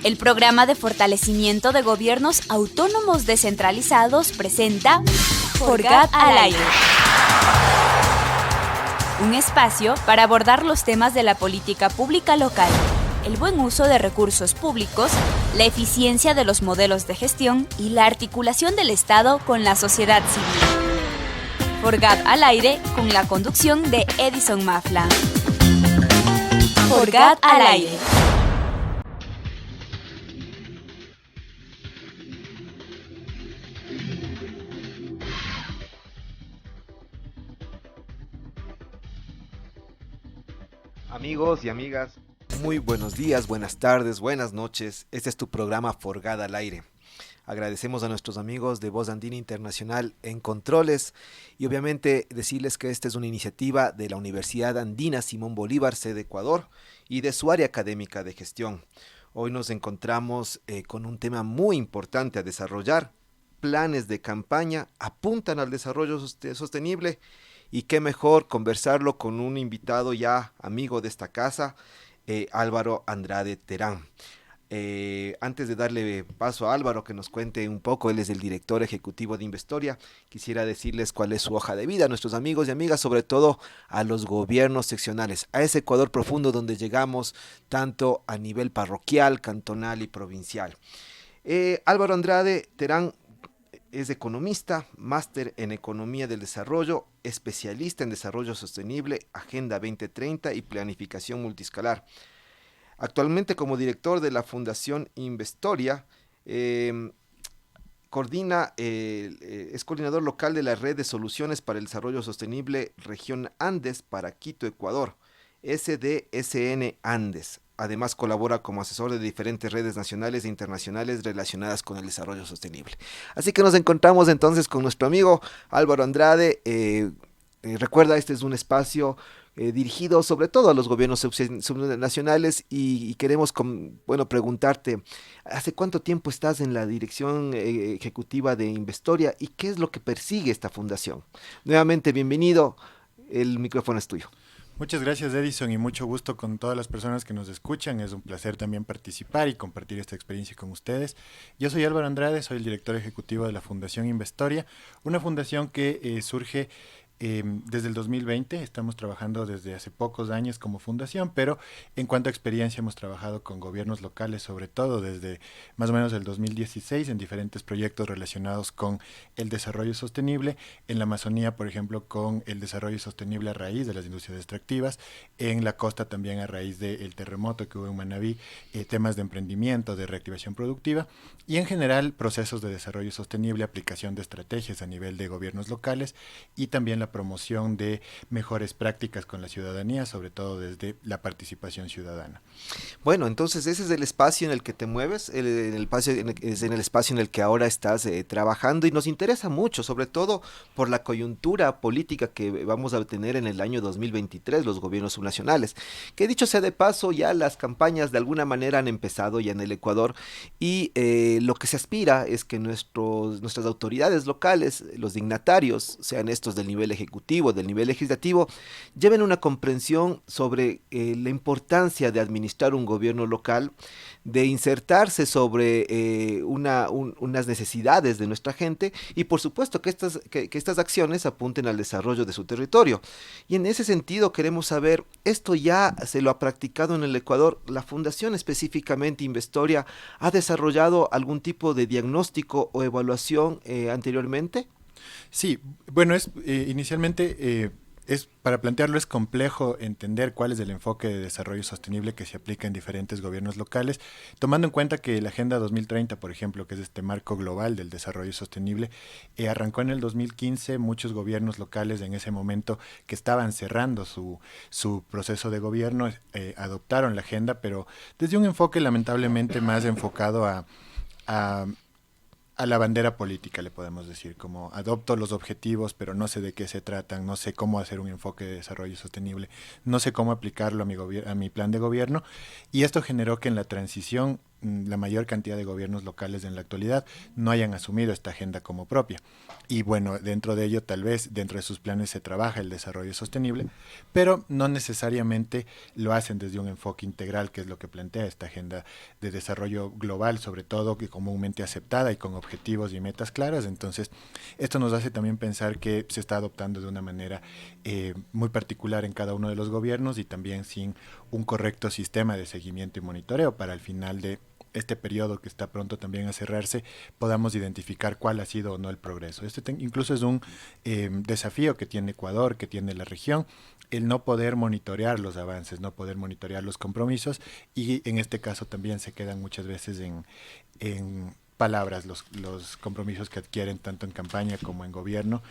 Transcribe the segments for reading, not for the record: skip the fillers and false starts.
El programa de fortalecimiento de gobiernos autónomos descentralizados presenta FORGAD al aire. Un espacio para abordar los temas de la política pública local, el buen uso de recursos públicos, la eficiencia de los modelos de gestión y la articulación del Estado con la sociedad civil. FORGAD al aire con la conducción de Edison Mafla. FORGAD al aire. Amigos y amigas, muy buenos días, buenas tardes, buenas noches. Este es tu programa FORGAD al aire. Agradecemos a nuestros amigos de Voz Andina Internacional en Controles y obviamente decirles que esta es una iniciativa de la Universidad Andina Simón Bolívar, sede Ecuador, y de su área académica de gestión. Hoy nos encontramos con un tema muy importante a desarrollar. Planes de campaña apuntan al desarrollo sostenible. Y qué mejor conversarlo con un invitado ya amigo de esta casa, Álvaro Andrade Terán. Antes de darle paso a Álvaro que nos cuente un poco, él es el director ejecutivo de Investoria, quisiera decirles cuál es su hoja de vida a nuestros amigos y amigas, sobre todo a los gobiernos seccionales, a ese Ecuador profundo donde llegamos tanto a nivel parroquial, cantonal y provincial. Álvaro Andrade Terán es economista, máster en Economía del Desarrollo, especialista en Desarrollo Sostenible, Agenda 2030 y Planificación Multiscalar. Actualmente como director de la Fundación Investoria, es coordinador local de la Red de Soluciones para el Desarrollo Sostenible Región Andes para Quito, Ecuador, SDSN Andes. Además colabora como asesor de diferentes redes nacionales e internacionales relacionadas con el desarrollo sostenible. Así que nos encontramos entonces con nuestro amigo Álvaro Andrade. Recuerda, este es un espacio dirigido sobre todo a los gobiernos subnacionales y queremos preguntarte, ¿hace cuánto tiempo estás en la dirección ejecutiva de Investoria y qué es lo que persigue esta fundación? Nuevamente, bienvenido, el micrófono es tuyo. Muchas gracias, Edison, y mucho gusto con todas las personas que nos escuchan. Es un placer también participar y compartir esta experiencia con ustedes. Yo soy Álvaro Andrade, soy el director ejecutivo de la Fundación Investoria, una fundación que surge desde el 2020. Estamos trabajando desde hace pocos años como fundación, pero en cuanto a experiencia hemos trabajado con gobiernos locales, sobre todo desde más o menos el 2016 en diferentes proyectos relacionados con el desarrollo sostenible, en la Amazonía, por ejemplo, con el desarrollo sostenible a raíz de las industrias extractivas, en la costa también a raíz del terremoto que hubo en Manabí, temas de emprendimiento, de reactivación productiva y en general procesos de desarrollo sostenible, aplicación de estrategias a nivel de gobiernos locales y también la promoción de mejores prácticas con la ciudadanía, sobre todo desde la participación ciudadana. Bueno, entonces ese es el espacio en el que te mueves, es en el espacio en el que ahora estás trabajando y nos interesa mucho, sobre todo por la coyuntura política que vamos a tener en el año 2023, los gobiernos subnacionales, que dicho sea de paso, ya las campañas de alguna manera han empezado ya en el Ecuador y lo que se aspira es que nuestras autoridades locales, los dignatarios, sean estos del nivel ejecutivo, del nivel legislativo, lleven una comprensión sobre la importancia de administrar un gobierno local, de insertarse sobre unas necesidades de nuestra gente y por supuesto que estas acciones apunten al desarrollo de su territorio. Y en ese sentido queremos saber, ¿esto ya se lo ha practicado en el Ecuador? ¿La Fundación específicamente Investoria ha desarrollado algún tipo de diagnóstico o evaluación anteriormente? Sí, bueno, inicialmente para plantearlo es complejo entender cuál es el enfoque de desarrollo sostenible que se aplica en diferentes gobiernos locales, tomando en cuenta que la Agenda 2030, por ejemplo, que es este marco global del desarrollo sostenible, arrancó en el 2015, muchos gobiernos locales en ese momento que estaban cerrando su proceso de gobierno adoptaron la agenda, pero desde un enfoque lamentablemente más enfocado a la bandera política, le podemos decir, como adopto los objetivos, pero no sé de qué se tratan, no sé cómo hacer un enfoque de desarrollo sostenible, no sé cómo aplicarlo a mi plan de gobierno, y esto generó que en la transición la mayor cantidad de gobiernos locales en la actualidad no hayan asumido esta agenda como propia. Y bueno, dentro de ello tal vez dentro de sus planes se trabaja el desarrollo sostenible, pero no necesariamente lo hacen desde un enfoque integral, que es lo que plantea esta agenda de desarrollo global, sobre todo que comúnmente aceptada y con objetivos y metas claras. Entonces, esto nos hace también pensar que se está adoptando de una manera muy particular en cada uno de los gobiernos y también sin un correcto sistema de seguimiento y monitoreo para al final de este periodo que está pronto también a cerrarse, podamos identificar cuál ha sido o no el progreso. Incluso es un desafío que tiene Ecuador, que tiene la región, el no poder monitorear los avances, no poder monitorear los compromisos y en este caso también se quedan muchas veces en palabras los compromisos que adquieren tanto en campaña como en gobierno,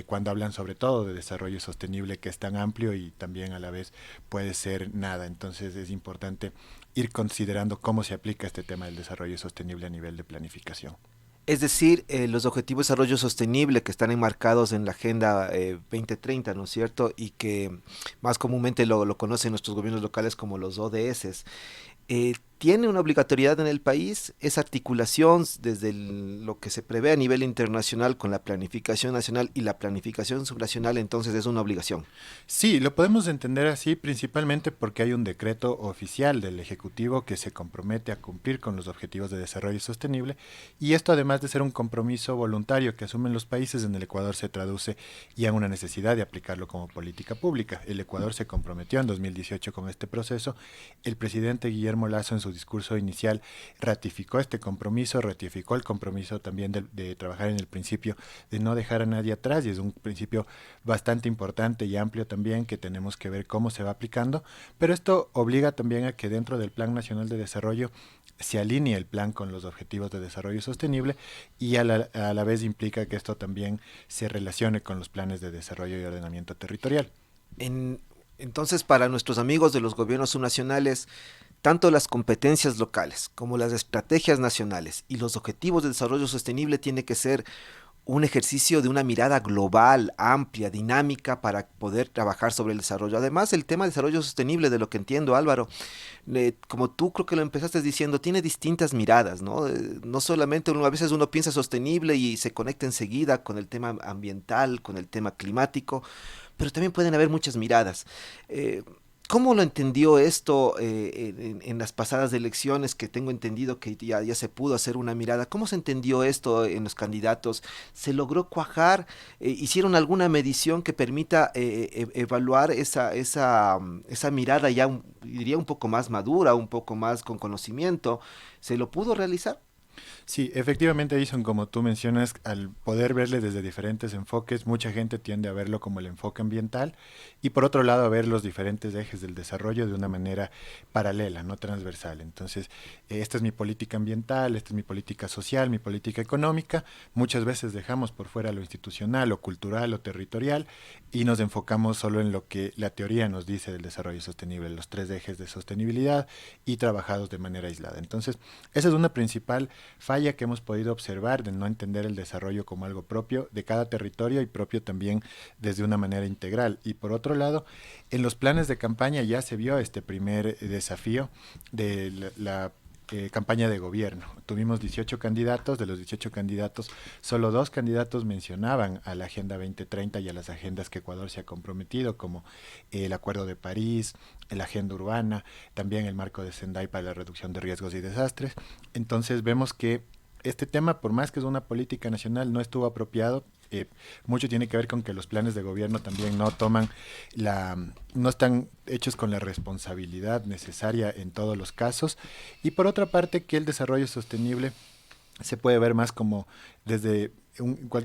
cuando hablan sobre todo de desarrollo sostenible, que es tan amplio y también a la vez puede ser nada. Entonces es importante ir considerando cómo se aplica este tema del desarrollo sostenible a nivel de planificación. Es decir, los objetivos de desarrollo sostenible que están enmarcados en la Agenda 2030, ¿no es cierto? Y que más comúnmente lo conocen nuestros gobiernos locales como los ODS. Tiene una obligatoriedad en el país, esa articulación desde lo que se prevé a nivel internacional con la planificación nacional y la planificación subnacional, entonces es una obligación. Sí, lo podemos entender así principalmente porque hay un decreto oficial del Ejecutivo que se compromete a cumplir con los objetivos de desarrollo sostenible y esto además de ser un compromiso voluntario que asumen los países, en el Ecuador se traduce ya en una necesidad de aplicarlo como política pública. El Ecuador se comprometió en 2018 con este proceso, el presidente Guillermo Lasso en su discurso inicial ratificó este compromiso, ratificó el compromiso también de trabajar en el principio de no dejar a nadie atrás y es un principio bastante importante y amplio también que tenemos que ver cómo se va aplicando, pero esto obliga también a que dentro del Plan Nacional de Desarrollo se alinee el plan con los objetivos de desarrollo sostenible y a la vez implica que esto también se relacione con los planes de desarrollo y ordenamiento territorial. Entonces, para nuestros amigos de los gobiernos subnacionales, tanto las competencias locales como las estrategias nacionales y los objetivos de desarrollo sostenible tiene que ser un ejercicio de una mirada global, amplia, dinámica para poder trabajar sobre el desarrollo. Además, el tema de desarrollo sostenible, de lo que entiendo, Álvaro, como tú creo que lo empezaste diciendo, tiene distintas miradas, ¿no? No solamente a veces uno piensa sostenible y se conecta enseguida con el tema ambiental, con el tema climático, pero también pueden haber muchas miradas. ¿Cómo lo entendió esto en las pasadas elecciones, que tengo entendido que ya se pudo hacer una mirada? ¿Cómo se entendió esto en los candidatos? ¿Se logró cuajar? ¿Hicieron alguna medición que permita evaluar esa mirada ya, diría, un poco más madura, un poco más con conocimiento? ¿Se lo pudo realizar? Sí, efectivamente, Edison, como tú mencionas, al poder verle desde diferentes enfoques, mucha gente tiende a verlo como el enfoque ambiental y por otro lado a ver los diferentes ejes del desarrollo de una manera paralela, no transversal. Entonces, esta es mi política ambiental, esta es mi política social, mi política económica. Muchas veces dejamos por fuera lo institucional, lo cultural, lo territorial y nos enfocamos solo en lo que la teoría nos dice del desarrollo sostenible, los tres ejes de sostenibilidad y trabajados de manera aislada. Entonces, esa es una principal falla que hemos podido observar de no entender el desarrollo como algo propio de cada territorio y propio también desde una manera integral. Y por otro lado, en los planes de campaña ya se vio este primer desafío de la campaña de gobierno. Tuvimos 18 candidatos, de los 18 candidatos, solo 2 candidatos mencionaban a la Agenda 2030 y a las agendas que Ecuador se ha comprometido, como el Acuerdo de París, la Agenda Urbana, también el Marco de Sendai para la reducción de riesgos y desastres. Entonces vemos que este tema, por más que es una política nacional, no estuvo apropiado. Mucho tiene que ver con que los planes de gobierno también no están hechos con la responsabilidad necesaria en todos los casos. Y por otra parte, que el desarrollo sostenible se puede ver más como desde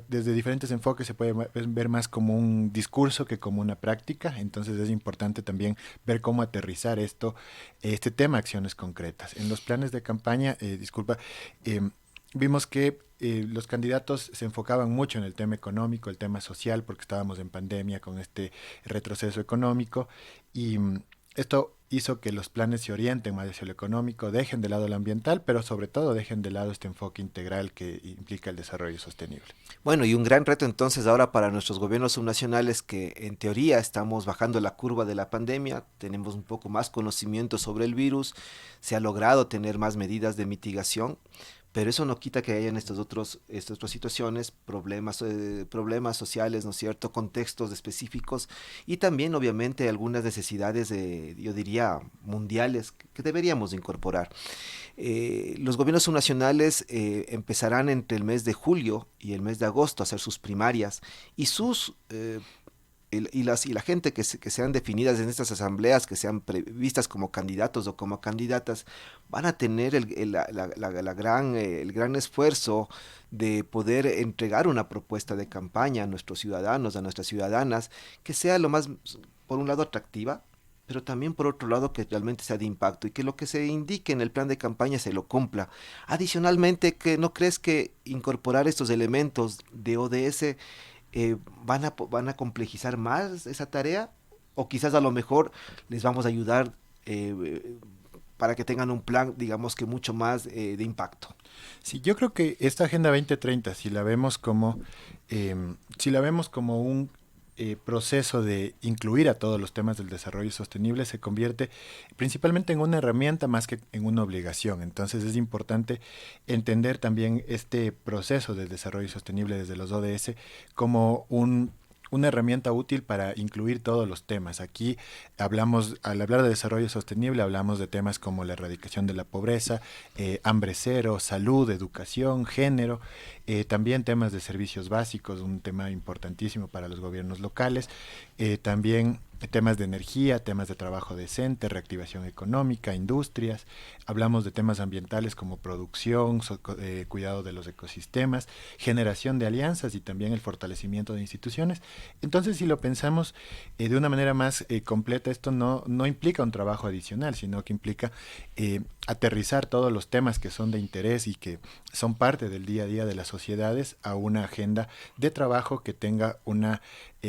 diferentes enfoques, se puede ver más como un discurso que como una práctica. Entonces es importante también ver cómo aterrizar este tema a acciones concretas. En los planes de campaña, vimos que los candidatos se enfocaban mucho en el tema económico, el tema social, porque estábamos en pandemia con este retroceso económico y Esto hizo que los planes se orienten más hacia lo económico, dejen de lado lo ambiental, pero sobre todo dejen de lado este enfoque integral que implica el desarrollo sostenible. Bueno, y un gran reto entonces ahora para nuestros gobiernos subnacionales que en teoría estamos bajando la curva de la pandemia, tenemos un poco más conocimiento sobre el virus, se ha logrado tener más medidas de mitigación, pero eso no quita que hayan estas otras situaciones, problemas sociales, ¿no es cierto?, contextos específicos y también obviamente algunas necesidades, yo diría, mundiales que deberíamos incorporar. Los gobiernos subnacionales empezarán entre el mes de julio y el mes de agosto a hacer sus primarias y la gente que sean definidas en estas asambleas, que sean previstas como candidatos o como candidatas, van a tener el gran esfuerzo de poder entregar una propuesta de campaña a nuestros ciudadanos, a nuestras ciudadanas, que sea lo más, por un lado, atractiva, pero también por otro lado que realmente sea de impacto y que lo que se indique en el plan de campaña se lo cumpla. Adicionalmente, ¿no crees que incorporar estos elementos de ODS van a complejizar más esa tarea? O quizás a lo mejor les vamos a ayudar para que tengan un plan, digamos que mucho más de impacto. Sí, yo creo que esta Agenda 2030, si la vemos como un proceso de incluir a todos los temas del desarrollo sostenible, se convierte principalmente en una herramienta más que en una obligación. Entonces es importante entender también este proceso del desarrollo sostenible desde los ODS como una herramienta útil para incluir todos los temas. Aquí al hablar de desarrollo sostenible, hablamos de temas como la erradicación de la pobreza, hambre cero, salud, educación, género, también temas de servicios básicos, un tema importantísimo para los gobiernos locales, también temas de energía, temas de trabajo decente, reactivación económica, industrias. Hablamos de temas ambientales como producción, cuidado de los ecosistemas, generación de alianzas y también el fortalecimiento de instituciones. Entonces, si lo pensamos de una manera más completa, esto no implica un trabajo adicional, sino que implica aterrizar todos los temas que son de interés y que son parte del día a día de las sociedades a una agenda de trabajo que tenga una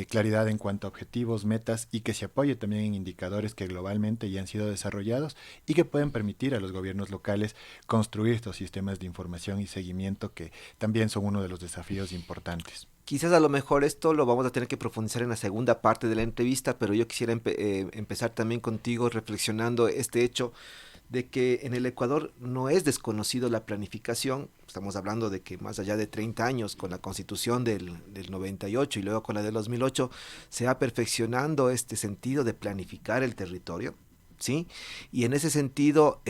claridad en cuanto a objetivos, metas y que se apoye también en indicadores que globalmente ya han sido desarrollados y que pueden permitir a los gobiernos locales construir estos sistemas de información y seguimiento que también son uno de los desafíos importantes. Quizás a lo mejor esto lo vamos a tener que profundizar en la segunda parte de la entrevista, pero yo quisiera empezar también contigo reflexionando este hecho de que en el Ecuador no es desconocido la planificación. Estamos hablando de que más allá de 30 años con la Constitución del 98 y luego con la del 2008 se va perfeccionando este sentido de planificar el territorio, ¿sí? Y en ese sentido,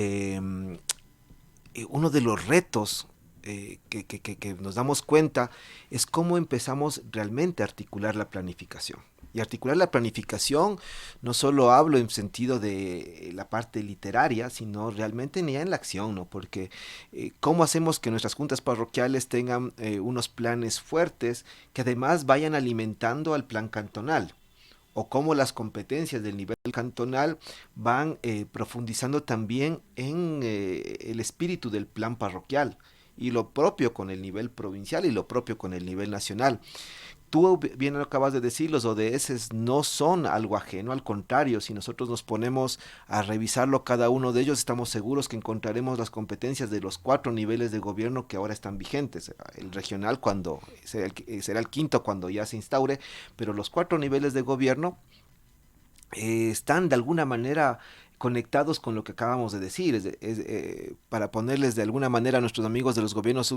uno de los retos que nos damos cuenta es cómo empezamos realmente a articular la planificación. Y articular la planificación no solo hablo en sentido de la parte literaria, sino realmente ya en la acción, ¿no? Porque cómo hacemos que nuestras juntas parroquiales tengan unos planes fuertes que además vayan alimentando al plan cantonal, o cómo las competencias del nivel cantonal van profundizando también en el espíritu del plan parroquial, y lo propio con el nivel provincial y lo propio con el nivel nacional. Tú bien lo acabas de decir, los ODS no son algo ajeno, al contrario, si nosotros nos ponemos a revisarlo cada uno de ellos, estamos seguros que encontraremos las competencias de los 4 niveles de gobierno que ahora están vigentes. El regional será el quinto cuando ya se instaure, pero los 4 niveles de gobierno están de alguna manera conectados con lo que acabamos de decir, para ponerles de alguna manera a nuestros amigos de los gobiernos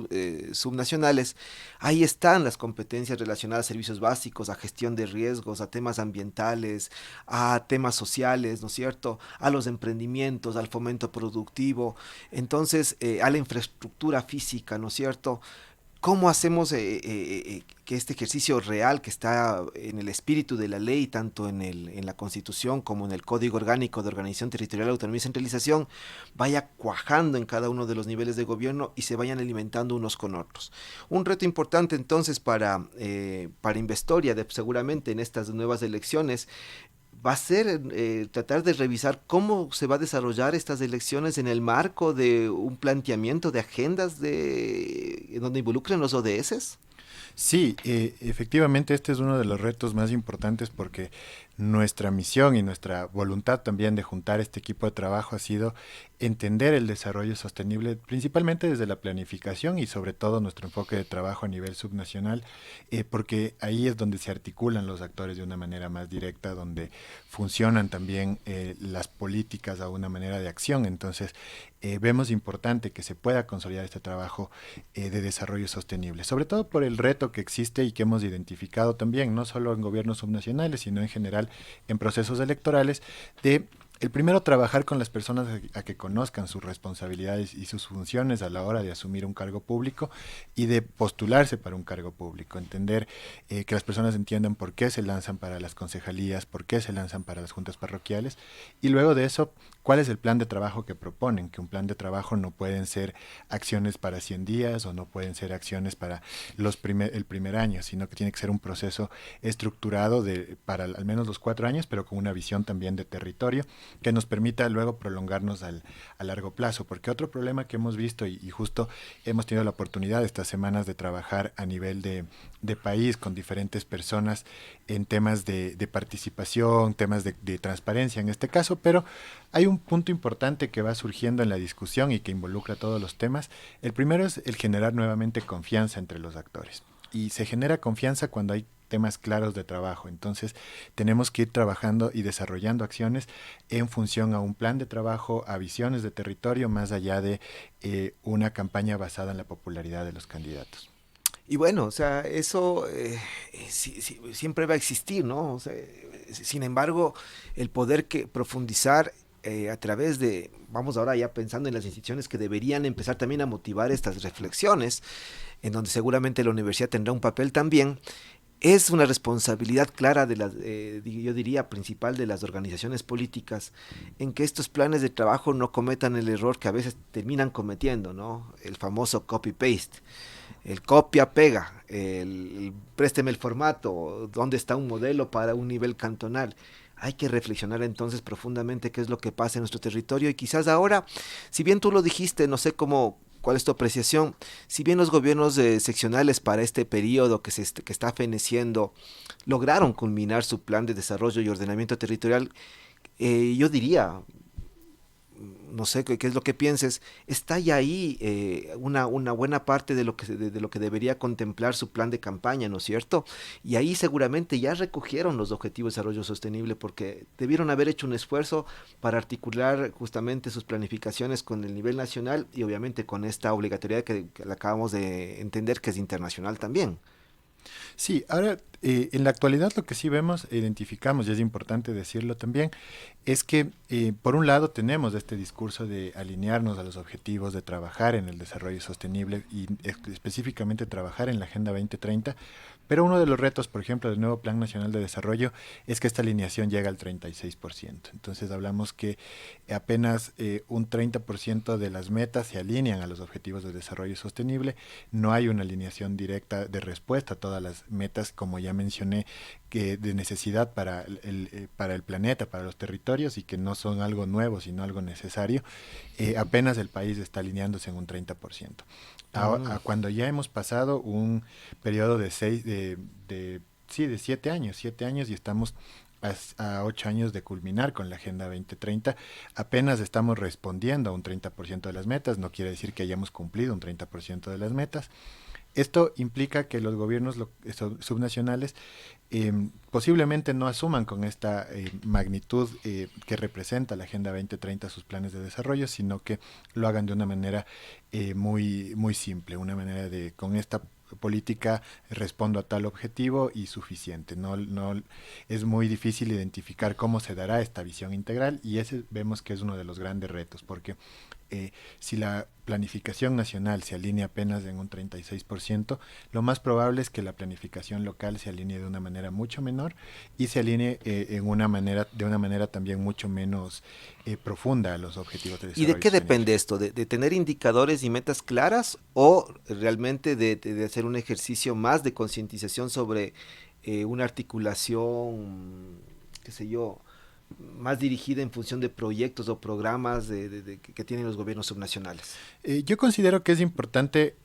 subnacionales, ahí están las competencias relacionadas a servicios básicos, a gestión de riesgos, a temas ambientales, a temas sociales, ¿no es cierto?, a los emprendimientos, al fomento productivo, entonces a la infraestructura física, ¿no es cierto? ¿Cómo hacemos que este ejercicio real que está en el espíritu de la ley, tanto en la Constitución como en el Código Orgánico de Organización Territorial, Autonomía y Centralización, vaya cuajando en cada uno de los niveles de gobierno y se vayan alimentando unos con otros? Un reto importante entonces para Investoria, seguramente en estas nuevas elecciones, va a ser tratar de revisar cómo se va a desarrollar estas elecciones en el marco de un planteamiento de agendas donde involucren los ODS. Sí, efectivamente este es uno de los retos más importantes porque nuestra misión y nuestra voluntad también de juntar este equipo de trabajo ha sido entender el desarrollo sostenible, principalmente desde la planificación y sobre todo nuestro enfoque de trabajo a nivel subnacional, porque ahí es donde se articulan los actores de una manera más directa, donde funcionan también las políticas a una manera de acción. Entonces, vemos importante que se pueda consolidar este trabajo de desarrollo sostenible, sobre todo por el reto que existe y que hemos identificado también, no solo en gobiernos subnacionales, sino en general en procesos electorales, de el primero, trabajar con las personas a que conozcan sus responsabilidades y sus funciones a la hora de asumir un cargo público y de postularse para un cargo público. Entender que las personas entiendan por qué se lanzan para las concejalías, por qué se lanzan para las juntas parroquiales y luego de eso, cuál es el plan de trabajo que proponen. Que un plan de trabajo no pueden ser acciones para 100 días o no pueden ser acciones para el primer año, sino que tiene que ser un proceso estructurado para al menos los 4 años, pero con una visión también de territorio que nos permita luego prolongarnos a largo plazo, porque otro problema que hemos visto y justo hemos tenido la oportunidad estas semanas de trabajar a nivel de país con diferentes personas en temas de participación, temas de transparencia en este caso, pero hay un punto importante que va surgiendo en la discusión y que involucra todos los temas. El primero es el generar nuevamente confianza entre los actores. Y se genera confianza cuando hay temas claros de trabajo. Entonces, tenemos que ir trabajando y desarrollando acciones en función a un plan de trabajo, a visiones de territorio, más allá de una campaña basada en la popularidad de los candidatos. Y bueno, o sea, eso siempre va a existir, ¿no? O sea, sin embargo, el poder que profundizar a través de, vamos ahora ya pensando en las instituciones que deberían empezar también a motivar estas reflexiones, en donde seguramente la universidad tendrá un papel también, es una responsabilidad clara de las, yo diría, principal de las organizaciones políticas, en que estos planes de trabajo no cometan el error que a veces terminan cometiendo, ¿no? El famoso copy-paste, el copia-pega, el présteme el formato, dónde está un modelo para un nivel cantonal. Hay que reflexionar entonces profundamente qué es lo que pasa en nuestro territorio y quizás ahora, si bien tú lo dijiste, no sé cómo, cuál es tu apreciación, si bien los gobiernos seccionales para este periodo que está feneciendo lograron culminar su plan de desarrollo y ordenamiento territorial, yo diría, no sé qué es lo que pienses, está ya ahí una buena parte de lo que debería contemplar su plan de campaña, ¿no es cierto? Y ahí seguramente ya recogieron los objetivos de desarrollo sostenible porque debieron haber hecho un esfuerzo para articular justamente sus planificaciones con el nivel nacional y obviamente con esta obligatoriedad que acabamos de entender que es internacional también. Sí, ahora en la actualidad lo que sí vemos, identificamos, y es importante decirlo también, es que por un lado tenemos este discurso de alinearnos a los objetivos, de trabajar en el desarrollo sostenible y específicamente trabajar en la Agenda 2030, pero uno de los retos, por ejemplo, del nuevo Plan Nacional de Desarrollo es que esta alineación llega al 36%. Entonces hablamos que apenas un 30% de las metas se alinean a los objetivos de desarrollo sostenible. No hay una alineación directa de respuesta a todas las metas, como ya mencioné, que de necesidad para el planeta, para los territorios y que no son algo nuevo, sino algo necesario. Apenas el país está alineándose en un 30%. Cuando ya hemos pasado un periodo de 7 años y estamos a 8 años de culminar con la Agenda 2030, apenas estamos respondiendo a un 30% de las metas, no quiere decir que hayamos cumplido un 30% de las metas. Esto implica que los gobiernos subnacionales posiblemente no asuman con esta magnitud que representa la Agenda 2030 sus planes de desarrollo, sino que lo hagan de una manera muy, muy simple, una manera de, con esta política respondo a tal objetivo y suficiente. No es muy difícil identificar cómo se dará esta visión integral y ese vemos que es uno de los grandes retos, porque si la planificación nacional se alinea apenas en un 36%, lo más probable es que la planificación local se alinee de una manera mucho menor y se alinee de una manera también mucho menos profunda a los objetivos de ¿Y desarrollo de qué sostenible. depende esto? ¿De tener indicadores y metas claras o realmente de hacer un ejercicio más de concientización sobre una articulación, qué sé yo, más dirigida en función de proyectos o programas que tienen los gobiernos subnacionales? Yo considero que es importante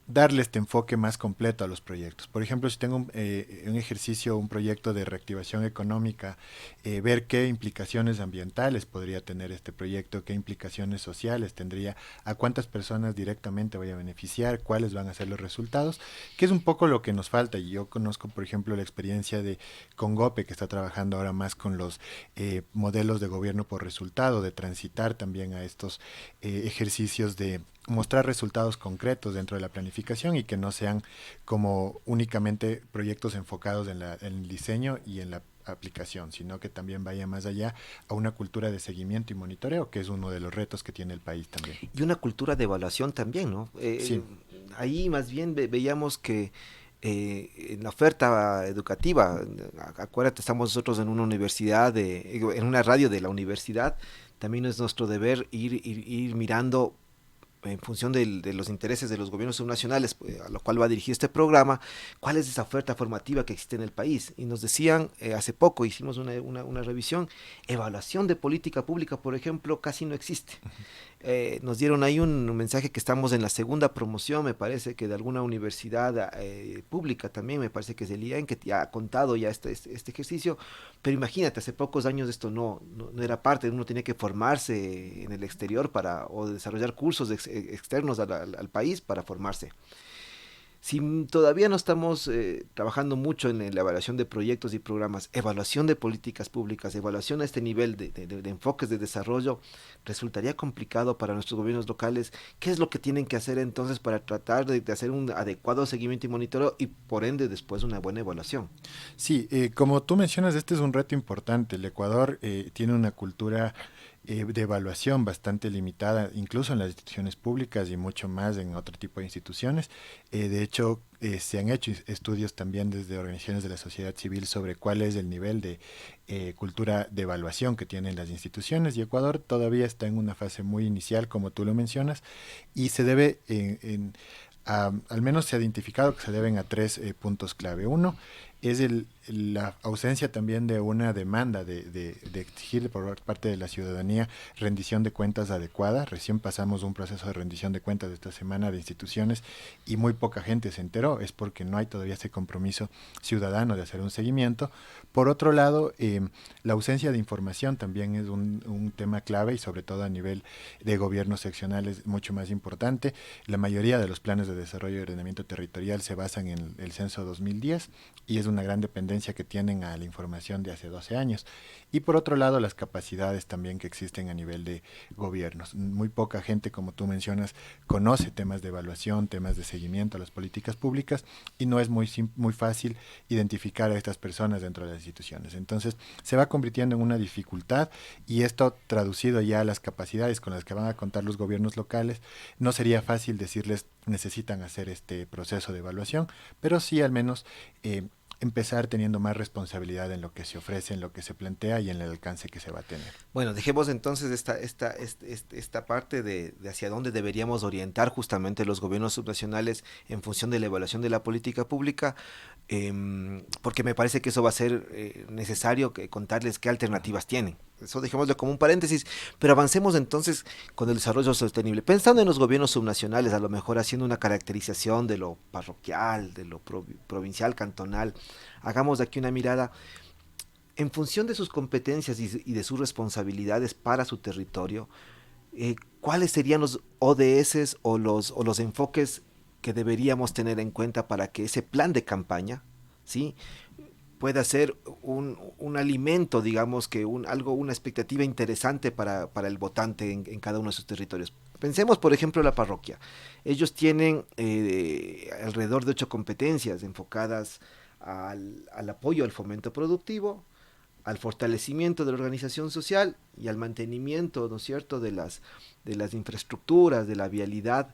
darle este enfoque más completo a los proyectos. Por ejemplo, si tengo un ejercicio, un proyecto de reactivación económica, ver qué implicaciones ambientales podría tener este proyecto, qué implicaciones sociales tendría, a cuántas personas directamente voy a beneficiar, cuáles van a ser los resultados, que es un poco lo que nos falta. Y yo conozco, por ejemplo, la experiencia de Congope, que está trabajando ahora más con los modelos de gobierno por resultado, de transitar también a estos ejercicios de mostrar resultados concretos dentro de la planificación y que no sean como únicamente proyectos enfocados en el diseño y en la aplicación, sino que también vaya más allá a una cultura de seguimiento y monitoreo, que es uno de los retos que tiene el país también. Y una cultura de evaluación también, ¿no? Sí. Ahí más bien veíamos que en la oferta educativa, acuérdate, estamos nosotros en una universidad, en una radio de la universidad, también es nuestro deber ir mirando en función de los intereses de los gobiernos subnacionales, a lo cual va dirigido este programa, cuál es esa oferta formativa que existe en el país. Y nos decían, hace poco hicimos una revisión, evaluación de política pública, por ejemplo, casi no existe. Nos dieron ahí un mensaje que estamos en la segunda promoción, me parece que de alguna universidad pública también, me parece que es el IAEN, que ya ha contado ya este ejercicio, pero imagínate, hace pocos años esto no era parte, uno tenía que formarse en el exterior o desarrollar cursos externos al país para formarse. Si todavía no estamos trabajando mucho en la evaluación de proyectos y programas, evaluación de políticas públicas, evaluación a este nivel de enfoques de desarrollo, resultaría complicado para nuestros gobiernos locales. ¿Qué es lo que tienen que hacer entonces para tratar de hacer un adecuado seguimiento y monitoreo y por ende después una buena evaluación? Sí, como tú mencionas, este es un reto importante. El Ecuador tiene una cultura de evaluación bastante limitada, incluso en las instituciones públicas y mucho más en otro tipo de instituciones. De hecho, se han hecho estudios también desde organizaciones de la sociedad civil sobre cuál es el nivel de cultura de evaluación que tienen las instituciones, y Ecuador todavía está en una fase muy inicial, como tú lo mencionas, y se debe al menos se ha identificado que se deben a tres puntos clave. Uno es la ausencia también de una demanda de exigir por parte de la ciudadanía rendición de cuentas adecuada. Recién pasamos un proceso de rendición de cuentas esta semana de instituciones y muy poca gente se enteró. Es porque no hay todavía ese compromiso ciudadano de hacer un seguimiento. Por otro lado, la ausencia de información también es un tema clave, y sobre todo a nivel de gobiernos seccionales mucho más importante. La mayoría de los planes de desarrollo y ordenamiento territorial se basan en el censo 2010 y es una gran dependencia que tienen a la información de hace 12 años. Y por otro lado, las capacidades también que existen a nivel de gobiernos. Muy poca gente, como tú mencionas, conoce temas de evaluación, temas de seguimiento a las políticas públicas, y no es muy fácil identificar a estas personas dentro de las instituciones. Entonces, se va convirtiendo en una dificultad, y esto traducido ya a las capacidades con las que van a contar los gobiernos locales, no sería fácil decirles necesitan hacer este proceso de evaluación, pero sí al menos empezar teniendo más responsabilidad en lo que se ofrece, en lo que se plantea y en el alcance que se va a tener. Bueno, dejemos entonces esta parte de hacia dónde deberíamos orientar justamente los gobiernos subnacionales en función de la evaluación de la política pública, porque me parece que eso va a ser necesario contarles qué alternativas tienen. Eso dejémoslo como un paréntesis, pero avancemos entonces con el desarrollo sostenible. Pensando en los gobiernos subnacionales, a lo mejor haciendo una caracterización de lo parroquial, de lo provincial, cantonal, hagamos de aquí una mirada en función de sus competencias y de sus responsabilidades para su territorio. ¿Cuáles serían los ODS o los enfoques que deberíamos tener en cuenta para que ese plan de campaña, ¿sí?, pueda ser un alimento, digamos, que una expectativa interesante para el votante en cada uno de sus territorios? Pensemos, por ejemplo, la parroquia. Ellos tienen alrededor de 8 competencias enfocadas al apoyo al fomento productivo, al fortalecimiento de la organización social y al mantenimiento, ¿no es cierto?, de las infraestructuras, de la vialidad.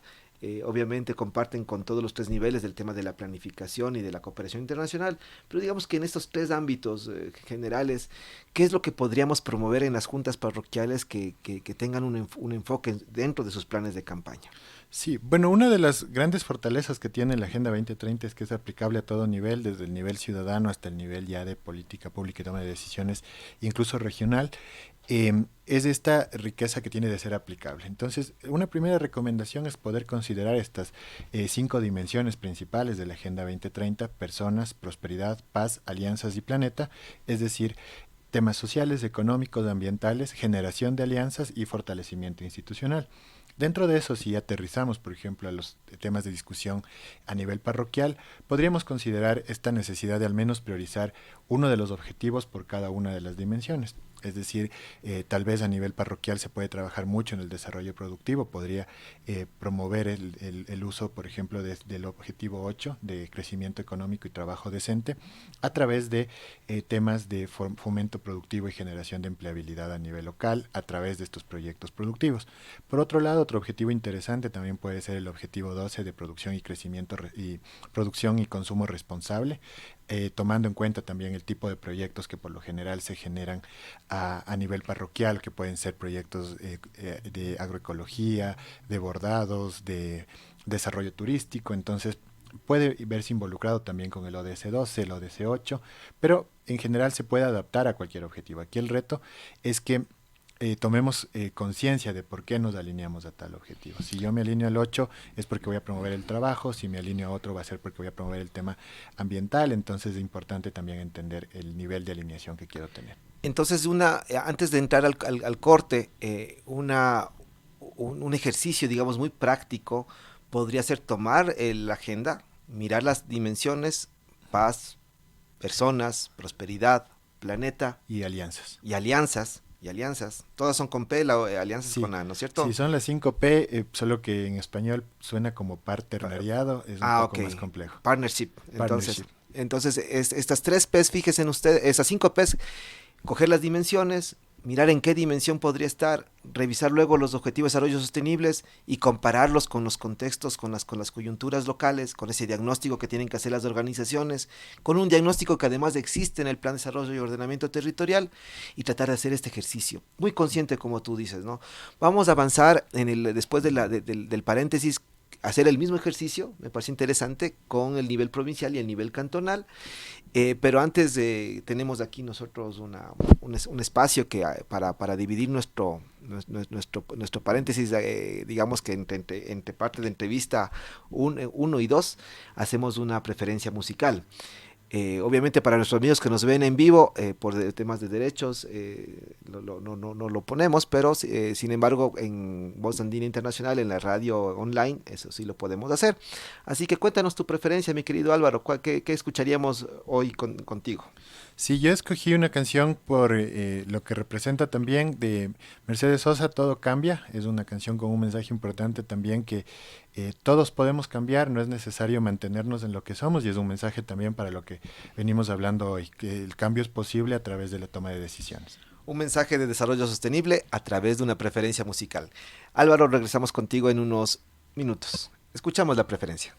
Obviamente comparten con todos los 3 niveles del tema de la planificación y de la cooperación internacional, pero digamos que en estos 3 ámbitos generales, ¿qué es lo que podríamos promover en las juntas parroquiales que tengan un enfoque dentro de sus planes de campaña? Sí, bueno, una de las grandes fortalezas que tiene la Agenda 2030 es que es aplicable a todo nivel, desde el nivel ciudadano hasta el nivel ya de política pública y toma de decisiones, incluso regional. es esta riqueza que tiene de ser aplicable. Entonces, una primera recomendación es poder considerar estas 5 dimensiones principales de la Agenda 2030: personas, prosperidad, paz, alianzas y planeta, es decir, temas sociales, económicos, ambientales, generación de alianzas y fortalecimiento institucional. Dentro de eso, si aterrizamos, por ejemplo, a los temas de discusión a nivel parroquial, podríamos considerar esta necesidad de al menos priorizar uno de los objetivos por cada una de las dimensiones. Es decir, tal vez a nivel parroquial se puede trabajar mucho en el desarrollo productivo, podría promover el uso, por ejemplo, del objetivo 8 de crecimiento económico y trabajo decente a través de temas de fomento productivo y generación de empleabilidad a nivel local a través de estos proyectos productivos. Por otro lado, otro objetivo interesante también puede ser el objetivo 12 de producción y crecimiento y producción y consumo responsable, tomando en cuenta también el tipo de proyectos que por lo general se generan a nivel parroquial, que pueden ser proyectos de agroecología, de bordados, de desarrollo turístico. Entonces puede verse involucrado también con el ODS 12, el ODS 8, pero en general se puede adaptar a cualquier objetivo. Aquí el reto es que tomemos conciencia de por qué nos alineamos a tal objetivo. Si yo me alineo al 8 es porque voy a promover el trabajo, si me alineo a otro va a ser porque voy a promover el tema ambiental. Entonces es importante también entender el nivel de alineación que quiero tener. Entonces, antes de entrar al corte, un ejercicio, digamos, muy práctico podría ser tomar la agenda, mirar las dimensiones: paz, personas, prosperidad, planeta Y alianzas. y alianzas. Y alianzas, todas son con P, alianzas Sí, con A, ¿no es cierto? sí, son las 5P, solo que en español suena como parternariado, es un poco Ok. más complejo. Partnership. Partnership. Entonces estas 3 P's, fíjense en ustedes, esas 5 P's: coger las dimensiones, mirar en qué dimensión podría estar, revisar luego los objetivos de desarrollo sostenibles y compararlos con los contextos, con las coyunturas locales, con ese diagnóstico que tienen que hacer las organizaciones, con un diagnóstico que además existe en el Plan de Desarrollo y Ordenamiento Territorial, y tratar de hacer este ejercicio. Muy consciente, como tú dices, ¿no? Vamos a avanzar después del paréntesis, hacer el mismo ejercicio, me parece interesante, con el nivel provincial y el nivel cantonal. Pero antes tenemos aquí nosotros un espacio para dividir nuestro paréntesis, digamos que entre parte de entrevista 1 y 2, hacemos una preferencia musical. Obviamente para nuestros amigos que nos ven en vivo, por temas de derechos, no lo ponemos, pero sin embargo en Voz Andina Internacional, en la radio online, eso sí lo podemos hacer. Así que cuéntanos tu preferencia, mi querido Álvaro. ¿Qué escucharíamos hoy contigo? Sí, yo escogí una canción por lo que representa también de Mercedes Sosa, Todo Cambia. Es una canción con un mensaje importante también que todos podemos cambiar, no es necesario mantenernos en lo que somos, y es un mensaje también para lo que venimos hablando hoy, que el cambio es posible a través de la toma de decisiones. Un mensaje de desarrollo sostenible a través de una preferencia musical. Álvaro, regresamos contigo en unos minutos. Escuchamos la preferencia.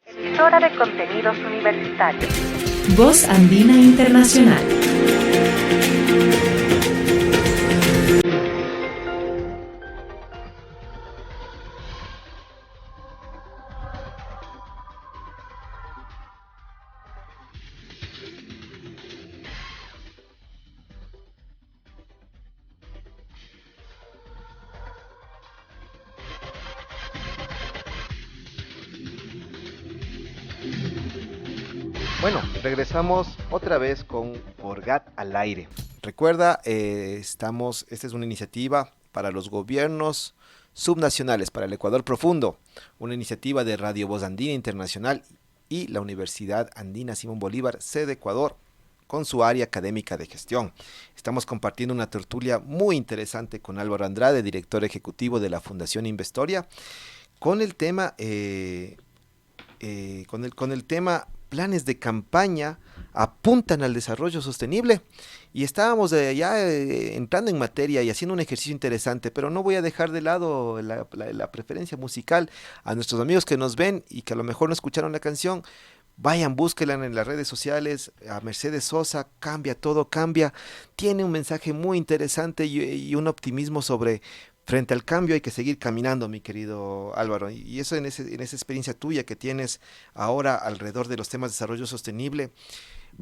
Emisora de contenidos universitarios. Voz Andina Internacional. Bueno, regresamos otra vez con Forgat al aire. Recuerda, esta es una iniciativa para los gobiernos subnacionales, para el Ecuador profundo, una iniciativa de Radio Voz Andina Internacional y la Universidad Andina Simón Bolívar, sede Ecuador, con su área académica de gestión. Estamos compartiendo una tertulia muy interesante con Álvaro Andrade, director ejecutivo de la Fundación Investoria, con el tema, planes de campaña apuntan al desarrollo sostenible, y estábamos ya entrando en materia y haciendo un ejercicio interesante, pero no voy a dejar de lado la preferencia musical. A nuestros amigos que nos ven y que a lo mejor no escucharon la canción, vayan, búsquenla en las redes sociales, a Mercedes Sosa, Cambia, todo cambia. Tiene un mensaje muy interesante y un optimismo sobre frente al cambio hay que seguir caminando, mi querido Álvaro. Y eso en esa experiencia tuya que tienes ahora alrededor de los temas de desarrollo sostenible.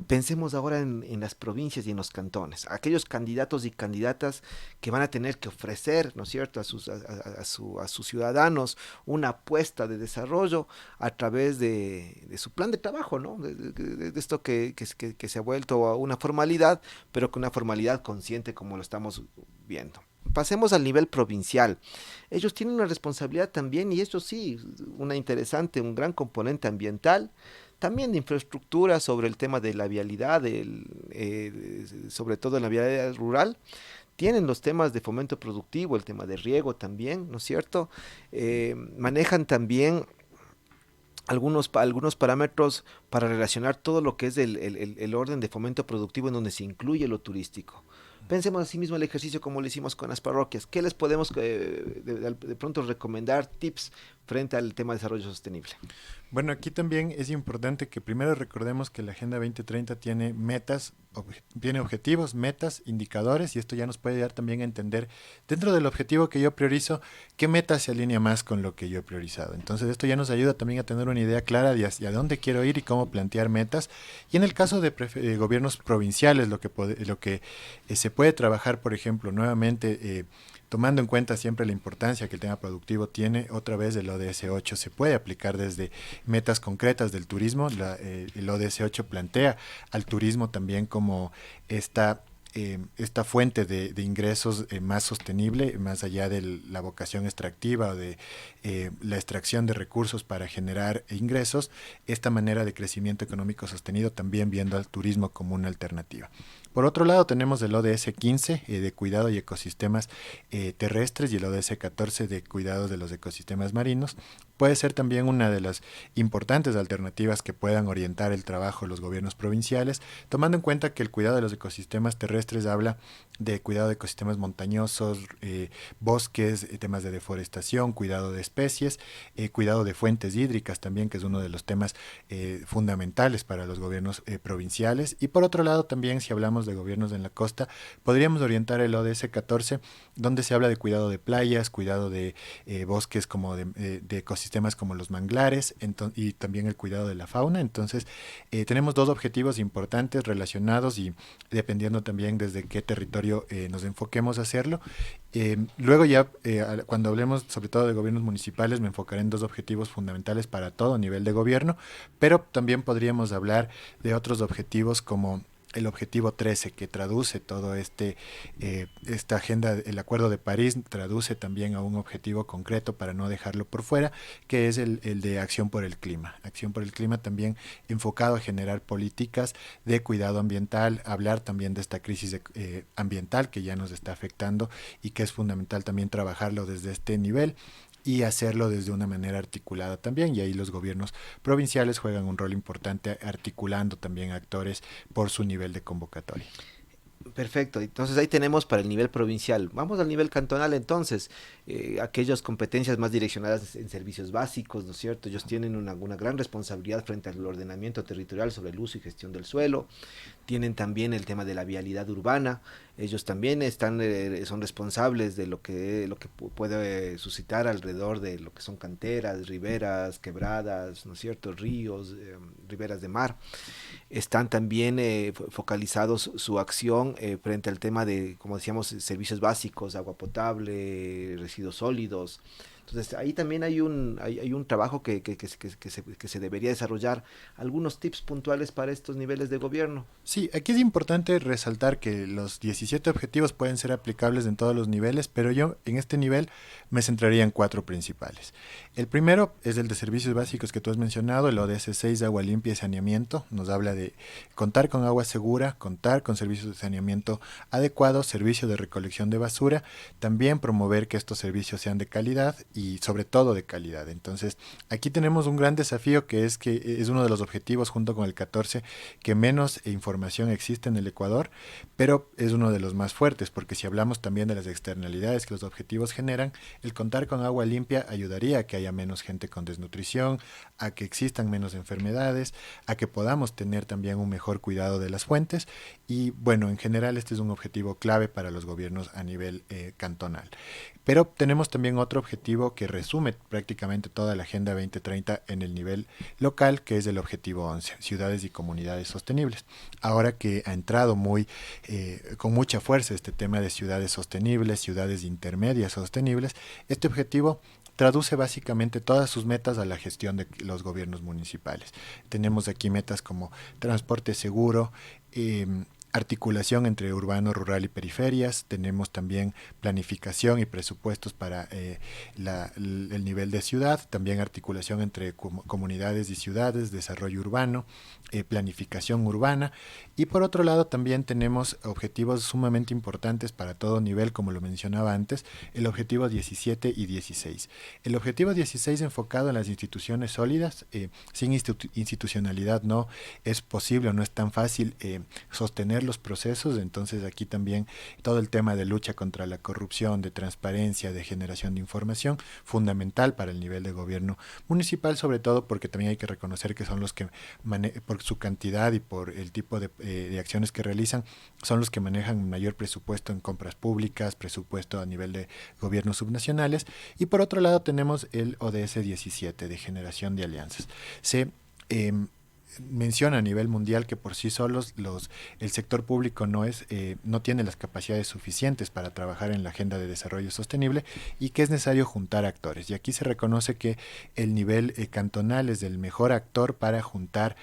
Pensemos ahora en las provincias y en los cantones, aquellos candidatos y candidatas que van a tener que ofrecer, ¿no es cierto?, a sus ciudadanos una apuesta de desarrollo a través de su plan de trabajo, ¿no? De esto que se ha vuelto a una formalidad, pero con una formalidad consciente como lo estamos viendo. Pasemos al nivel provincial. Ellos tienen una responsabilidad también, y esto sí, un gran componente ambiental, también de infraestructura sobre el tema de la vialidad, sobre todo en la vialidad rural. Tienen los temas de fomento productivo, el tema de riego también, ¿no es cierto? Manejan también algunos parámetros para relacionar todo lo que es el orden de fomento productivo, en donde se incluye lo turístico. Pensemos asimismo el ejercicio como lo hicimos con las parroquias. ¿Qué les podemos de pronto recomendar, tips frente al tema de desarrollo sostenible? Bueno, aquí también es importante que primero recordemos que la Agenda 2030 tiene metas, tiene objetivos, metas, indicadores, y esto ya nos puede dar también a entender, dentro del objetivo que yo priorizo, qué meta se alinea más con lo que yo he priorizado. Entonces esto ya nos ayuda también a tener una idea clara de hacia dónde quiero ir y cómo plantear metas. Y en el caso de gobiernos provinciales, lo que se puede trabajar, por ejemplo, nuevamente, tomando en cuenta siempre la importancia que el tema productivo tiene, otra vez el ODS 8 se puede aplicar desde metas concretas del turismo. El ODS 8 plantea al turismo también como esta fuente de ingresos más sostenible, más allá de la vocación extractiva o de la extracción de recursos para generar ingresos, esta manera de crecimiento económico sostenido, también viendo al turismo como una alternativa. Por otro lado, tenemos el ODS 15 de cuidado y ecosistemas terrestres, y el ODS 14 de cuidado de los ecosistemas marinos. Puede ser también una de las importantes alternativas que puedan orientar el trabajo de los gobiernos provinciales, tomando en cuenta que el cuidado de los ecosistemas terrestres habla de cuidado de ecosistemas montañosos, bosques, temas de deforestación, cuidado de especies, cuidado de fuentes hídricas también, que es uno de los temas fundamentales para los gobiernos provinciales. Y por otro lado también, si hablamos de gobiernos en la costa, podríamos orientar el ODS 14, donde se habla de cuidado de playas, cuidado de bosques, como de ecosistemas como los manglares, y también el cuidado de la fauna. Entonces tenemos dos objetivos importantes relacionados, y dependiendo también desde qué territorio nos enfoquemos a hacerlo. Luego ya cuando hablemos sobre todo de gobiernos municipales, me enfocaré en dos objetivos fundamentales para todo nivel de gobierno, pero también podríamos hablar de otros objetivos como el objetivo 13, que traduce todo esta agenda, el Acuerdo de París traduce también a un objetivo concreto para no dejarlo por fuera, que es el de acción por el clima. Acción por el clima también enfocado a generar políticas de cuidado ambiental, hablar también de esta crisis ambiental que ya nos está afectando y que es fundamental también trabajarlo desde este nivel y hacerlo desde una manera articulada también, y ahí los gobiernos provinciales juegan un rol importante articulando también actores por su nivel de convocatoria. Perfecto, entonces ahí tenemos para el nivel provincial. Vamos al nivel cantonal entonces, aquellas competencias más direccionadas en servicios básicos, ¿no es cierto? Ellos tienen una gran responsabilidad frente al ordenamiento territorial sobre el uso y gestión del suelo, tienen también el tema de la vialidad urbana, ellos también son responsables de lo que puede suscitar alrededor de lo que son canteras, riberas, quebradas, ¿no es cierto? Ríos, riberas de mar. Están también focalizados su acción frente al tema de, como decíamos, servicios básicos, agua potable, residuos sólidos. Entonces ahí también hay un trabajo que se debería desarrollar. Algunos tips puntuales para estos niveles de gobierno. Sí, aquí es importante resaltar que los 17 objetivos pueden ser aplicables en todos los niveles, pero yo en este nivel me centraría en 4 principales. El primero es el de servicios básicos que tú has mencionado, el ODS 6 de agua limpia y saneamiento. Nos habla de contar con agua segura, contar con servicios de saneamiento adecuados, servicio de recolección de basura, también promover que estos servicios sean de calidad y sobre todo de calidad. Entonces, aquí tenemos un gran desafío que es uno de los objetivos junto con el 14 que menos información existe en el Ecuador, pero es uno de los más fuertes, porque si hablamos también de las externalidades que los objetivos generan, el contar con agua limpia ayudaría a que haya menos gente con desnutrición, a que existan menos enfermedades, a que podamos tener también un mejor cuidado de las fuentes y bueno, en general este es un objetivo clave para los gobiernos a nivel cantonal. Pero tenemos también otro objetivo que resume prácticamente toda la Agenda 2030 en el nivel local, que es el objetivo 11, ciudades y comunidades sostenibles. Ahora que ha entrado con mucha fuerza este tema de ciudades sostenibles, ciudades intermedias sostenibles, este objetivo traduce básicamente todas sus metas a la gestión de los gobiernos municipales. Tenemos aquí metas como transporte seguro, articulación entre urbano, rural y periferias, tenemos también planificación y presupuestos para el nivel de ciudad, también articulación entre comunidades y ciudades, desarrollo urbano, planificación urbana y por otro lado también tenemos objetivos sumamente importantes para todo nivel, como lo mencionaba antes, el objetivo 17 y 16. El objetivo 16 enfocado en las instituciones sólidas, sin institucionalidad no es posible o no es tan fácil sostener los procesos, entonces aquí también todo el tema de lucha contra la corrupción, de transparencia, de generación de información, fundamental para el nivel de gobierno municipal, sobre todo porque también hay que reconocer que son los que, por su cantidad y por el tipo de acciones que realizan, son los que manejan mayor presupuesto en compras públicas, presupuesto a nivel de gobiernos subnacionales, y por otro lado tenemos el ODS 17 de generación de alianzas. Menciona a nivel mundial que por sí solos el sector público no tiene las capacidades suficientes para trabajar en la agenda de desarrollo sostenible y que es necesario juntar actores. Y aquí se reconoce que el nivel cantonal es el mejor actor para juntar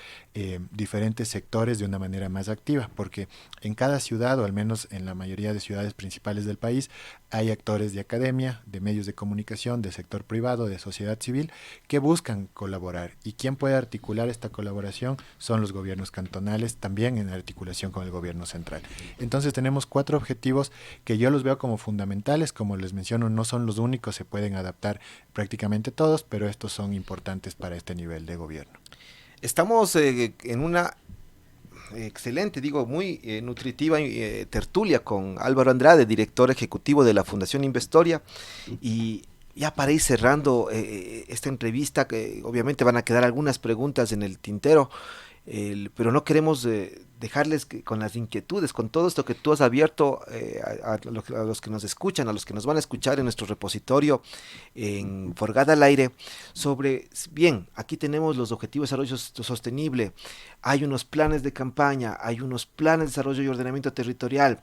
diferentes sectores de una manera más activa, porque en cada ciudad, o al menos en la mayoría de ciudades principales del país, hay actores de academia, de medios de comunicación, de sector privado, de sociedad civil, que buscan colaborar. ¿Y quién puede articular esta colaboración? Son los gobiernos cantonales, también en articulación con el gobierno central. Entonces tenemos 4 objetivos que yo los veo como fundamentales, como les menciono, no son los únicos, se pueden adaptar prácticamente todos, pero estos son importantes para este nivel de gobierno. Estamos en una excelente, muy nutritiva tertulia con Álvaro Andrade, director ejecutivo de la Fundación Investoria, y ya para ir cerrando esta entrevista, que obviamente van a quedar algunas preguntas en el tintero, pero no queremos dejarles con las inquietudes, con todo esto que tú has abierto a los que nos escuchan, a los que nos van a escuchar en nuestro repositorio en Forgada al Aire, sobre, bien, aquí tenemos los objetivos de desarrollo sostenible, hay unos planes de campaña, hay unos planes de desarrollo y ordenamiento territorial.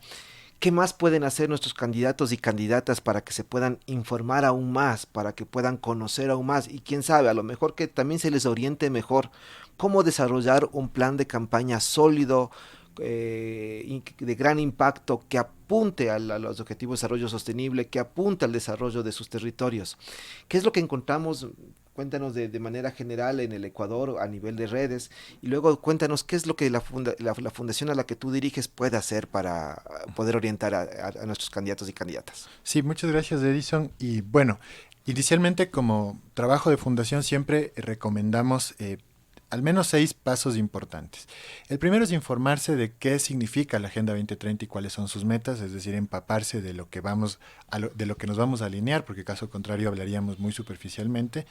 ¿Qué más pueden hacer nuestros candidatos y candidatas para que se puedan informar aún más, para que puedan conocer aún más? Y quién sabe, a lo mejor que también se les oriente mejor cómo desarrollar un plan de campaña sólido, de gran impacto, que apunte a los objetivos de desarrollo sostenible, que apunte al desarrollo de sus territorios. ¿Qué es lo que encontramos? Cuéntanos de manera general en el Ecuador a nivel de redes y luego cuéntanos qué es lo que la fundación a la que tú diriges puede hacer para poder orientar a nuestros candidatos y candidatas. Sí, muchas gracias, Edison. Y bueno, inicialmente como trabajo de fundación siempre recomendamos al menos 6 pasos importantes. El primero es informarse de qué significa la Agenda 2030 y cuáles son sus metas, es decir, empaparse de lo que de lo que nos vamos a alinear, porque caso contrario hablaríamos muy superficialmente.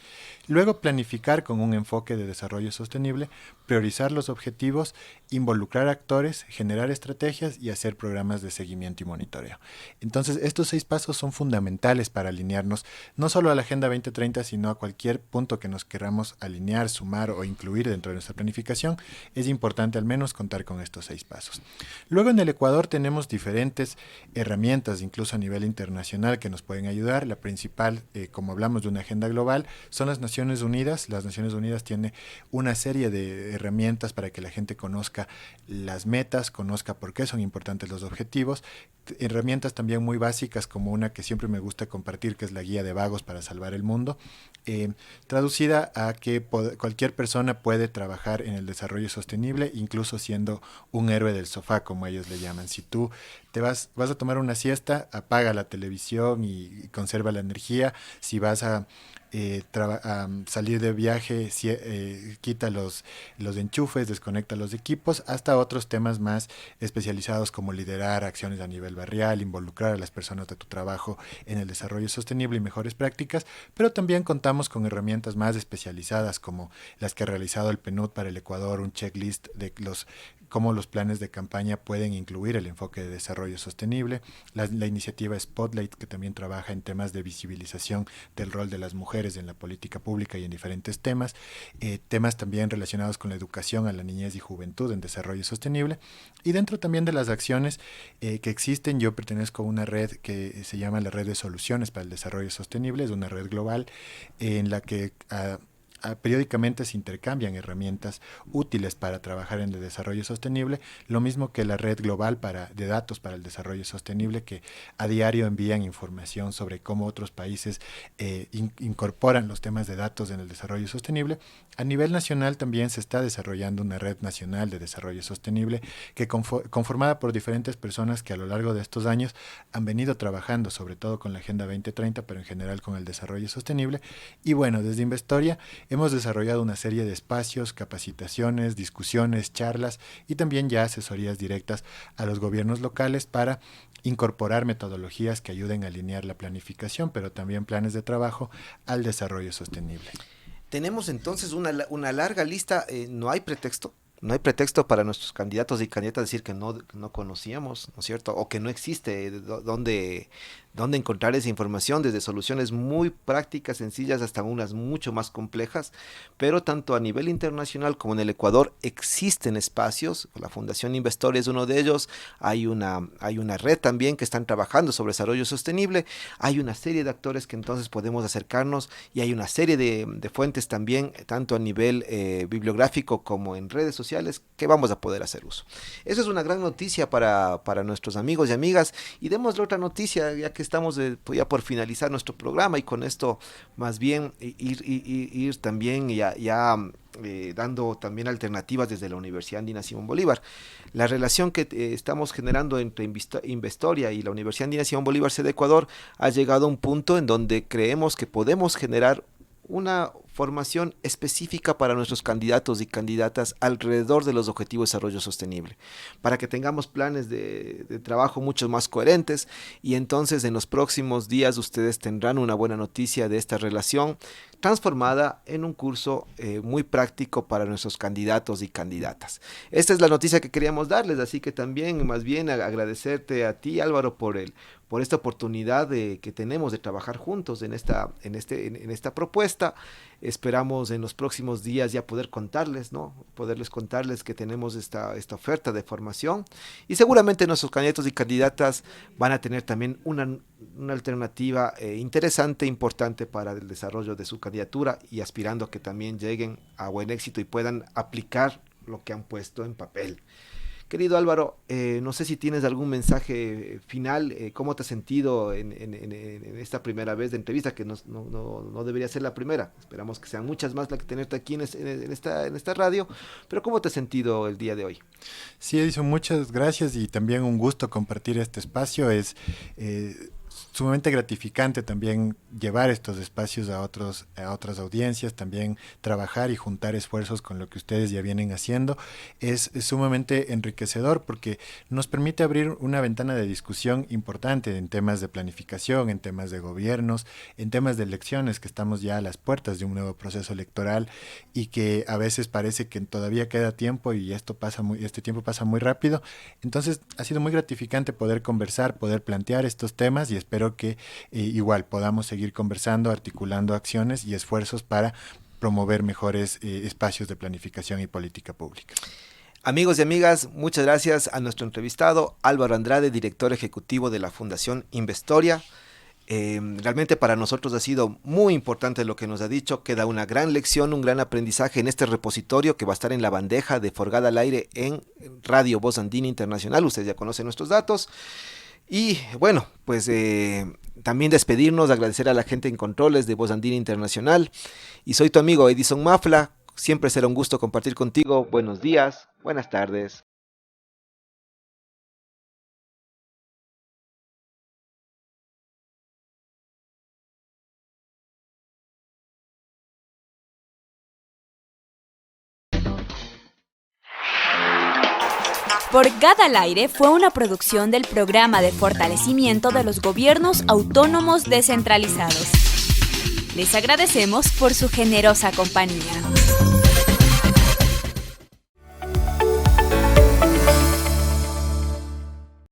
Luego planificar con un enfoque de desarrollo sostenible, priorizar los objetivos, involucrar actores, generar estrategias y hacer programas de seguimiento y monitoreo. Entonces, estos 6 pasos son fundamentales para alinearnos no solo a la Agenda 2030, sino a cualquier punto que nos queramos alinear, sumar o incluir dentro de nuestra planificación. Es importante al menos contar con estos 6 pasos. Luego en el Ecuador tenemos diferentes herramientas, incluso a nivel internacional, que nos pueden ayudar. La principal, como hablamos de una agenda global, son las Naciones Unidas. Las Naciones Unidas tienen una serie de herramientas para que la gente conozca las metas, conozca por qué son importantes los objetivos. Herramientas también muy básicas, como una que siempre me gusta compartir, que es la Guía de Vagos para Salvar el Mundo, traducida a que cualquier persona puede trabajar en el desarrollo sostenible, incluso siendo un héroe del sofá, como ellos le llaman. Si tú vas a tomar una siesta, apaga la televisión y conserva la energía. Si vas a salir de viaje, quita los enchufes, desconecta los equipos, hasta otros temas más especializados como liderar acciones a nivel barrial, involucrar a las personas de tu trabajo en el desarrollo sostenible y mejores prácticas, pero también contamos con herramientas más especializadas como las que ha realizado el PNUD para el Ecuador, un checklist de cómo los planes de campaña pueden incluir el enfoque de desarrollo sostenible, la iniciativa Spotlight, que también trabaja en temas de visibilización del rol de las mujeres en la política pública y en diferentes temas, temas también relacionados con la educación a la niñez y juventud en desarrollo sostenible, y dentro también de las acciones que existen. Yo pertenezco a una red que se llama la Red de Soluciones para el Desarrollo Sostenible, es una red global en la que periódicamente se intercambian herramientas útiles para trabajar en el desarrollo sostenible, lo mismo que la red global de datos para el desarrollo sostenible, que a diario envían información sobre cómo otros países incorporan los temas de datos en el desarrollo sostenible. A nivel nacional también se está desarrollando una red nacional de desarrollo sostenible que conformada por diferentes personas que a lo largo de estos años han venido trabajando sobre todo con la Agenda 2030, pero en general con el desarrollo sostenible. Y bueno, desde Investoria hemos desarrollado una serie de espacios, capacitaciones, discusiones, charlas y también ya asesorías directas a los gobiernos locales para incorporar metodologías que ayuden a alinear la planificación, pero también planes de trabajo al desarrollo sostenible. Tenemos entonces una larga lista, no hay pretexto. No hay pretexto para nuestros candidatos y candidatas decir que no conocíamos, ¿no es cierto? O que no existe dónde encontrar esa información, desde soluciones muy prácticas, sencillas, hasta unas mucho más complejas. Pero tanto a nivel internacional como en el Ecuador existen espacios. La Fundación Investoria es uno de ellos. Hay una red también que están trabajando sobre desarrollo sostenible. Hay una serie de actores que entonces podemos acercarnos, y hay una serie de fuentes también, tanto a nivel bibliográfico como en redes sociales, que vamos a poder hacer uso. Eso es una gran noticia para nuestros amigos y amigas, y démosle otra noticia, ya que estamos ya por finalizar nuestro programa, y con esto más bien ir también dando también alternativas desde la Universidad Andina Simón Bolívar. La relación que estamos generando entre Investoria y la Universidad Andina Simón Bolívar sede Ecuador ha llegado a un punto en donde creemos que podemos generar una formación específica para nuestros candidatos y candidatas alrededor de los objetivos de desarrollo sostenible, para que tengamos planes de trabajo mucho más coherentes, y entonces en los próximos días ustedes tendrán una buena noticia de esta relación transformada en un curso muy práctico para nuestros candidatos y candidatas. Esta es la noticia que queríamos darles, así que también más bien agradecerte a ti, Álvaro, por esta oportunidad que tenemos de trabajar juntos en esta propuesta. Esperamos en los próximos días ya poderles contarles que tenemos esta oferta de formación, y seguramente nuestros candidatos y candidatas van a tener también una alternativa interesante, importante para el desarrollo de su candidatura, y aspirando a que también lleguen a buen éxito y puedan aplicar lo que han puesto en papel. Querido Álvaro, no sé si tienes algún mensaje final. ¿Cómo te has sentido en esta primera vez de entrevista, que no debería ser la primera? Esperamos que sean muchas más las que tenerte aquí en esta radio, pero ¿cómo te has sentido el día de hoy? Sí, Edison, muchas gracias, y también un gusto compartir este espacio. sumamente gratificante también llevar estos espacios a otras audiencias, también trabajar y juntar esfuerzos con lo que ustedes ya vienen haciendo. Es sumamente enriquecedor porque nos permite abrir una ventana de discusión importante en temas de planificación, en temas de gobiernos, en temas de elecciones, que estamos ya a las puertas de un nuevo proceso electoral y que a veces parece que todavía queda tiempo y este tiempo pasa muy rápido. Entonces ha sido muy gratificante poder conversar, poder plantear estos temas y espero que igual podamos seguir conversando, articulando acciones y esfuerzos para promover mejores espacios de planificación y política pública. Amigos y amigas, muchas gracias a nuestro entrevistado Álvaro Andrade, director ejecutivo de la Fundación Investoria. Realmente para nosotros ha sido muy importante lo que nos ha dicho. Queda una gran lección, un gran aprendizaje en este repositorio que va a estar en la bandeja de Forgada al Aire en Radio Voz Andina Internacional. Ustedes ya conocen nuestros datos. Y bueno, pues también despedirnos, agradecer a la gente en controles de Voz Andina Internacional. Y soy tu amigo Edison Mafla. Siempre será un gusto compartir contigo. Buenos días, buenas tardes. Forgada al Aire fue una producción del Programa de Fortalecimiento de los Gobiernos Autónomos Descentralizados. Les agradecemos por su generosa compañía.